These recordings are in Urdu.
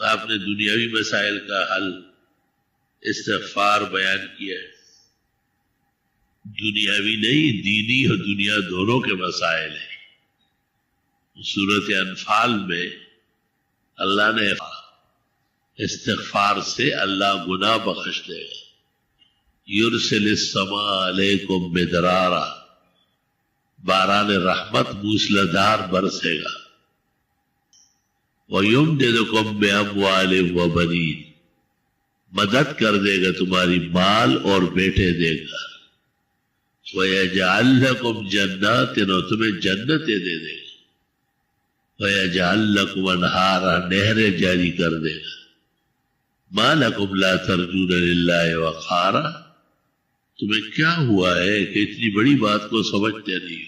آپ نے دنیاوی مسائل کا حل استغفار بیان کیا ہے، دنیاوی نہیں دینی اور دنیا دونوں کے مسائل ہیں۔ سورۃ انفال میں اللہ نے استغفار سے اللہ گناہ بخش دے گا۔ یرسل السماء علیکم مدرارا، باران رحمت موسلادھار برسے گا۔ وَيُمْدِدْكُمْ بِأَمْوَالٍ وَبَنِينَ، مدد کر دے گا تمہاری مال اور بیٹے دے گا۔ وَيَجْعَلْ لَكُمْ جَنَّاتٍ، اور تمہیں جنتیں دے دے گا۔ وَيَجْعَلْ لَكُمْ أَنْهَارًا، نہریں جاری کر دے گا۔ مَا لَكُمْ لَا تَرْجُونَ لِلَّهِ وَقَارًا، تمہیں کیا ہوا ہے کہ اتنی بڑی بات کو سمجھتے نہیں؟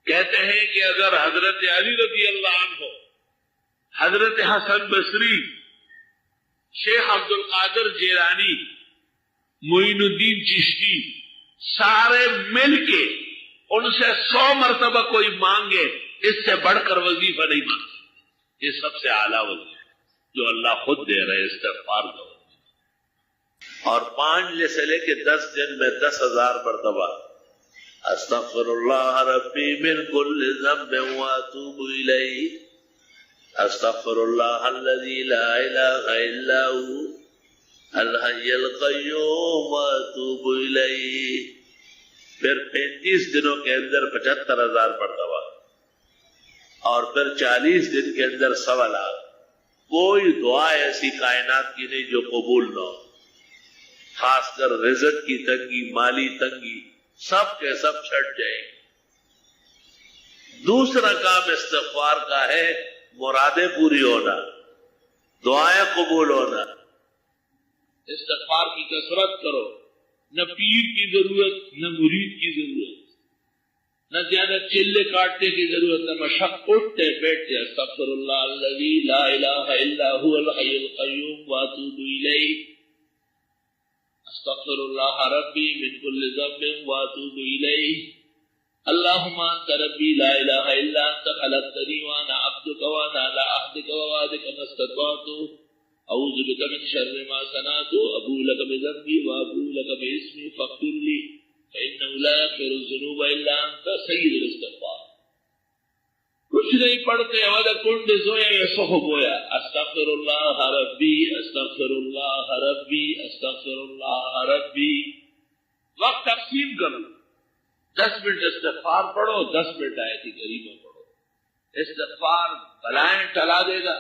کہتے ہیں کہ اگر حضرت علی رضی اللہ عنہ، حضرت حسن بصری، شیخ عبد القادر جیلانی، معین الدین چشتی، سارے مل کے ان سے 100 مرتبہ کوئی مانگے، اس سے بڑھ کر وظیفہ نہیں مانگتے۔ یہ سب سے اعلیٰ وظیفہ جو اللہ خود دے رہے، استغفار کا۔ اور 5 سے لے کے 10 دن میں 10,000 مرتبہ استغفر اللہ ربی من کل ذنب واتوب الیہ، استغفر اللہ الذی لا الہ الا هو الحی القیوم واتوب الیہ۔ پھر 35 دنوں کے اندر 75,000 مرتبہ، اور پھر 40 دن کے اندر 1.25 لاکھ۔ کوئی دعا ایسی کائنات کی نہیں جو قبول نہ ہو، خاص کر رزق کی تنگی، مالی تنگی، سب کے سب چھٹ جائیں۔ دوسرا کام استغفار کا ہے مرادیں پوری ہونا، دعائیں قبول ہونا۔ استغفار کی کثرت کرو، نہ پیر کی ضرورت، نہ مرید کی ضرورت، نہ زیادہ چلے کاٹنے کی ضرورت، نہ مشق اٹھتے بیٹھتے۔ استغفر اللہ الذی لا الہ الا هو الحی القیوم واتوب الیہ، استغفر اللہ ربی من کل ذنب واتوب الیہ، اللہم انت ربی لا الہ الا انت خلقتنی وانا عبدک وانا علی عہدک ووعدک ما استطعت، اعوذ بک من شر ما صنعت، ابوء لک بذنبی وابوء لک باسمی فاغفر لی فإنه لا يغفر الذنوب إلا أنت، سید الاستغفار۔ کچھ نہیں پڑھتے، وَلَا کنڈ زویا یسخ بویا، استغفر اللہ ربی استغفر اللہ ربی استغفر اللہ ربی۔ وقت تقسیم کرو، 10 منٹ استغفار پڑھو، 10 منٹ آیت کریمہ پڑھو۔ استغفار بلائیں ٹلا دے گا۔